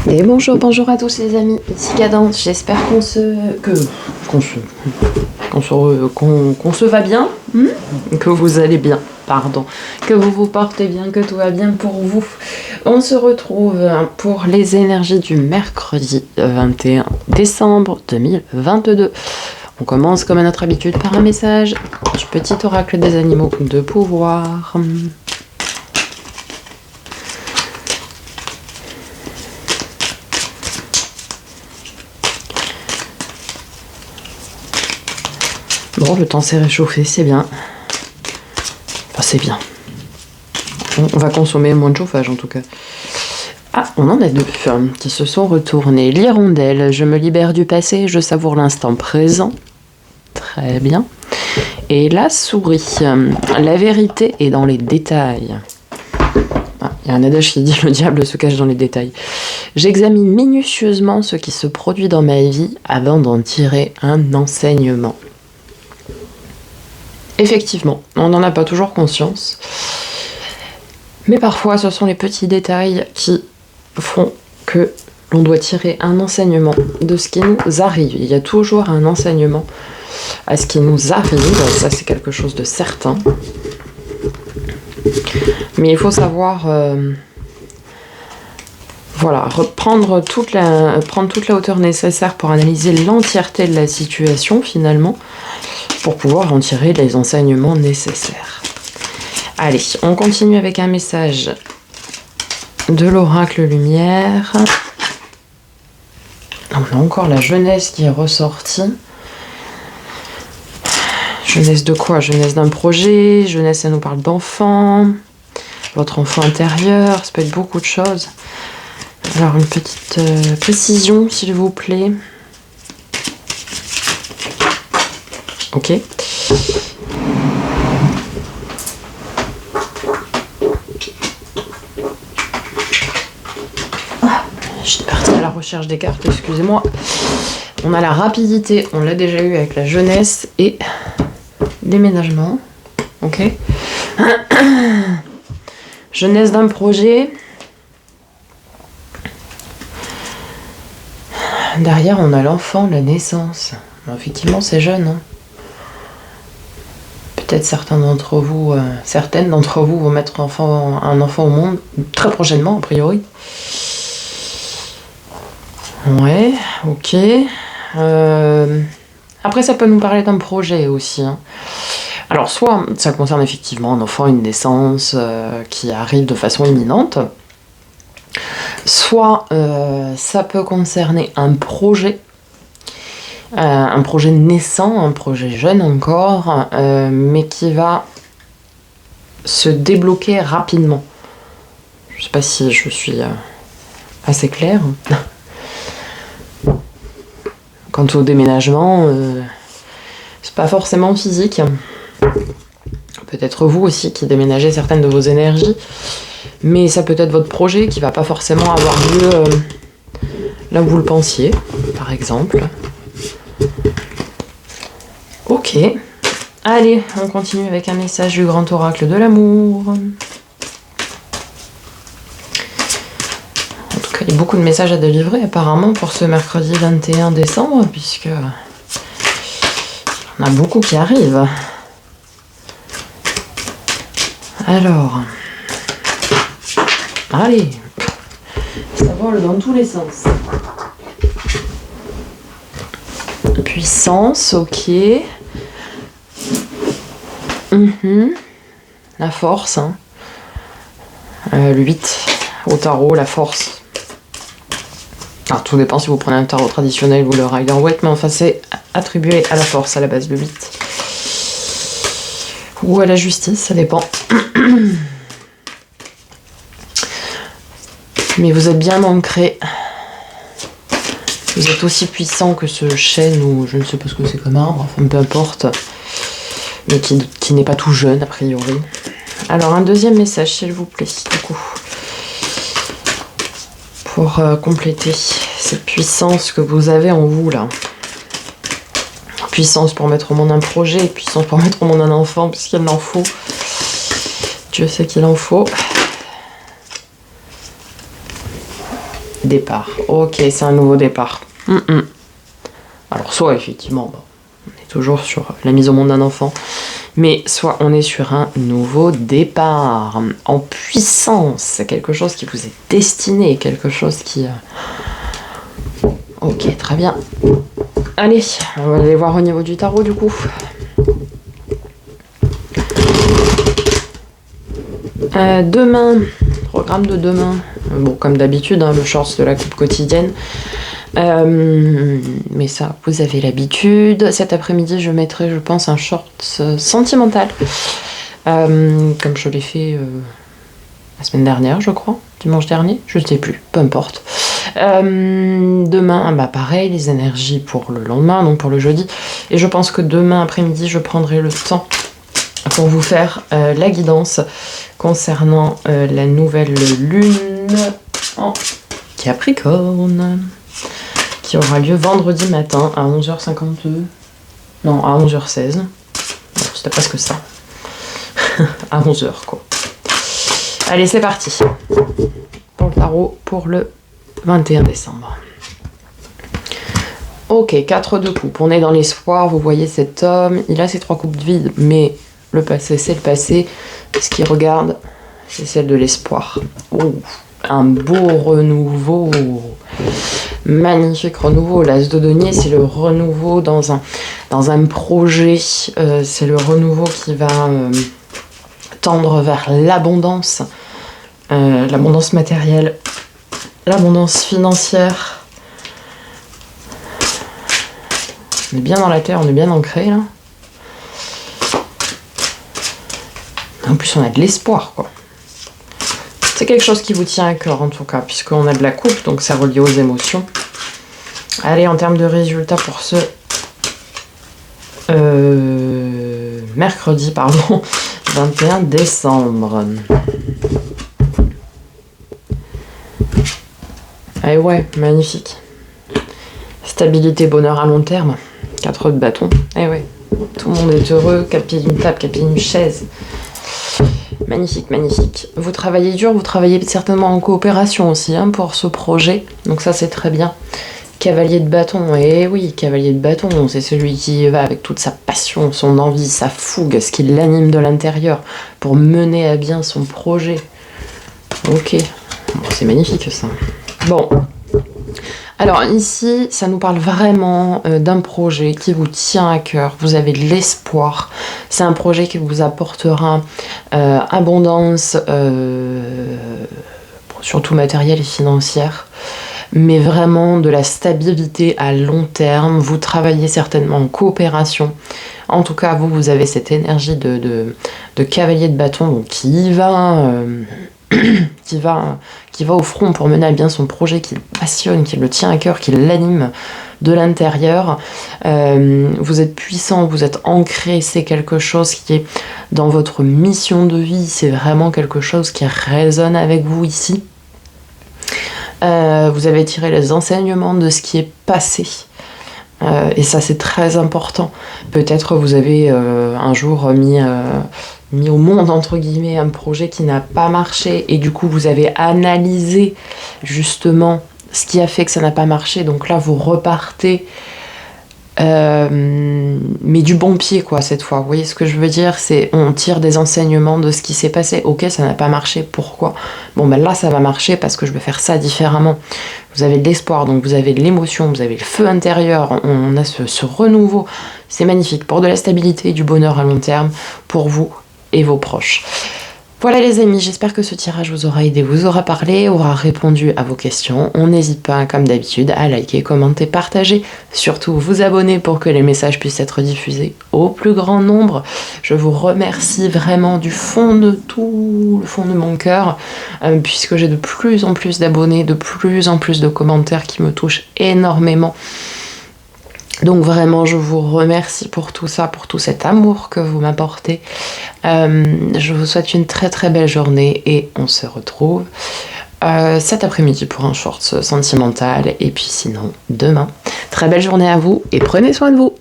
Et bonjour à tous les amis, ici Cadence, j'espère qu'on se va bien, que vous allez bien, pardon, que vous vous portez bien, que tout va bien pour vous. On se retrouve pour les énergies du mercredi 21 décembre 2022. On commence comme à notre habitude par un message du petit oracle des animaux de pouvoir. Bon, le temps s'est réchauffé, c'est bien. Enfin, c'est bien. On va consommer moins de chauffage en tout cas. Ah, on en a deux qui se sont retournés. L'hirondelle, je me libère du passé, je savoure l'instant présent. Très bien. Et la souris, la vérité est dans les détails. Ah, il y a un adage qui dit le diable se cache dans les détails. J'examine minutieusement ce qui se produit dans ma vie avant d'en tirer un enseignement. Effectivement, on n'en a pas toujours conscience. Mais parfois, ce sont les petits détails qui font que l'on doit tirer un enseignement de ce qui nous arrive. Il y a toujours un enseignement à ce qui nous arrive. Ça, c'est quelque chose de certain. Mais il faut savoir... prendre toute la hauteur nécessaire pour analyser l'entièreté de la situation, finalement, pour pouvoir en tirer les enseignements nécessaires. Allez, on continue avec un message de l'oracle lumière. On a encore la jeunesse qui est ressortie. Jeunesse de quoi? Jeunesse d'un projet, jeunesse, ça nous parle d'enfant, votre enfant intérieur, ça peut être beaucoup de choses. Alors, une petite précision, s'il vous plaît. Ok. Je suis partie à la recherche des cartes, excusez-moi. On a la rapidité, on l'a déjà eu avec la jeunesse et déménagement. Ok. Jeunesse d'un projet. Derrière, on a l'enfant, la naissance. Effectivement, c'est jeune. Hein. Peut-être certaines d'entre vous vont mettre un enfant au monde très prochainement, a priori. Ouais, ok. Après, ça peut nous parler d'un projet aussi. Hein. Alors, soit ça concerne effectivement un enfant, une naissance qui arrive de façon imminente, soit ça peut concerner un projet naissant, un projet jeune encore, mais qui va se débloquer rapidement. Je sais pas si je suis assez claire. Quant au déménagement, c'est pas forcément physique. Peut-être vous aussi qui déménagez certaines de vos énergies, mais ça peut être votre projet qui va pas forcément avoir lieu là où vous le pensiez, par exemple. Ok. Allez, on continue avec un message du grand oracle de l'amour. En tout cas, il y a beaucoup de messages à délivrer apparemment pour ce mercredi 21 décembre, puisque on a beaucoup qui arrivent. Alors, allez, ça vole dans tous les sens. Puissance, ok. La force. Hein. Le 8 au tarot, la force. Alors, tout dépend si vous prenez un tarot traditionnel ou le Rider-Waite, mais enfin, c'est attribué à la force à la base, le 8. Ou à la justice, ça dépend. Mais vous êtes bien ancré. Vous êtes aussi puissant que ce chêne ou je ne sais pas ce que c'est comme arbre, enfin peu importe. Mais qui n'est pas tout jeune a priori. Alors un deuxième message s'il vous plaît, du coup. Pour compléter cette puissance que vous avez en vous là. Puissance pour mettre au monde un projet, puissance pour mettre au monde un enfant, puisqu'il en faut. Dieu sait qu'il en faut. Départ. Ok, c'est un nouveau départ. Alors, soit effectivement, bon, on est toujours sur la mise au monde d'un enfant, mais soit on est sur un nouveau départ en puissance, quelque chose qui vous est destiné, quelque chose qui... Ok, très bien. Allez, on va aller voir au niveau du tarot du coup. Demain, programme de demain. Bon, comme d'habitude, hein, le short de la coupe quotidienne. Mais ça, vous avez l'habitude. Cet après-midi, je mettrai, je pense, un short sentimental. Comme je l'ai fait la semaine dernière, je crois. Dimanche dernier, je ne sais plus, peu importe. Demain, bah pareil, les énergies pour le lendemain, donc pour le jeudi. Et je pense que demain après-midi, je prendrai le temps pour vous faire la guidance concernant la nouvelle lune en Capricorne qui aura lieu vendredi matin à 11h52. Non, à 11h16. Bon, c'était presque ça. À 11h, quoi. Allez, c'est parti pour le tarot pour le 21 décembre. Ok, 4 de coupe. On est dans l'espoir. Vous voyez cet homme. Il a ses 3 coupes de vide, mais le passé, c'est le passé. Ce qu'il regarde, c'est celle de l'espoir. Oh, un beau renouveau. Magnifique renouveau. L'as de denier, c'est le renouveau dans un projet. C'est le renouveau qui va tendre vers l'abondance. L'abondance matérielle. L'abondance financière. On est bien dans la terre, on est bien ancré là. En plus, on a de l'espoir, quoi. C'est quelque chose qui vous tient à cœur, en tout cas, puisqu'on a de la coupe, donc ça relie aux émotions. Allez, en termes de résultats pour ce mercredi, pardon, 21 décembre. Ah ouais, magnifique. Stabilité, bonheur à long terme. 4 de bâton. Eh ouais, tout le monde est heureux. 4 pieds d'une table, 4 pieds d'une chaise. Magnifique, magnifique. Vous travaillez dur, vous travaillez certainement en coopération aussi hein, pour ce projet. Donc ça, c'est très bien. Cavalier de bâton. Eh oui, cavalier de bâton, c'est celui qui va avec toute sa passion, son envie, sa fougue, ce qui l'anime de l'intérieur pour mener à bien son projet. Ok. Bon, c'est magnifique ça. Bon. Alors ici, ça nous parle vraiment d'un projet qui vous tient à cœur. Vous avez de l'espoir. C'est un projet qui vous apportera abondance, surtout matérielle et financière, mais vraiment de la stabilité à long terme. Vous travaillez certainement en coopération. En tout cas, vous avez cette énergie de cavalier de bâton donc qui va... qui va au front pour mener à bien son projet qui le passionne, qui le tient à cœur, qui l'anime de l'intérieur. Vous êtes puissant, vous êtes ancré, c'est quelque chose qui est dans votre mission de vie, c'est vraiment quelque chose qui résonne avec vous ici. Vous avez tiré les enseignements de ce qui est passé. Et ça c'est très important. Peut-être vous avez un jour mis au monde entre guillemets un projet qui n'a pas marché et du coup vous avez analysé justement ce qui a fait que ça n'a pas marché, donc là vous repartez mais du bon pied quoi cette fois. Vous voyez ce que je veux dire, c'est on tire des enseignements de ce qui s'est passé. Ok, ça n'a pas marché, pourquoi? Bon ben là ça va marcher parce que je vais faire ça différemment. Vous avez de l'espoir, donc vous avez de l'émotion, vous avez le feu intérieur, on a ce renouveau. C'est magnifique pour de la stabilité et du bonheur à long terme pour vous et vos proches. Voilà les amis, j'espère que ce tirage vous aura aidé, vous aura parlé, aura répondu à vos questions. On n'hésite pas, comme d'habitude, à liker, commenter, partager, surtout vous abonner pour que les messages puissent être diffusés au plus grand nombre. Je vous remercie vraiment du fond de tout, le fond de mon cœur, puisque j'ai de plus en plus d'abonnés, de plus en plus de commentaires qui me touchent énormément. Donc vraiment, je vous remercie pour tout ça, pour tout cet amour que vous m'apportez. Je vous souhaite une très très belle journée et on se retrouve cet après-midi pour un short sentimental et puis sinon demain. Très belle journée à vous et prenez soin de vous.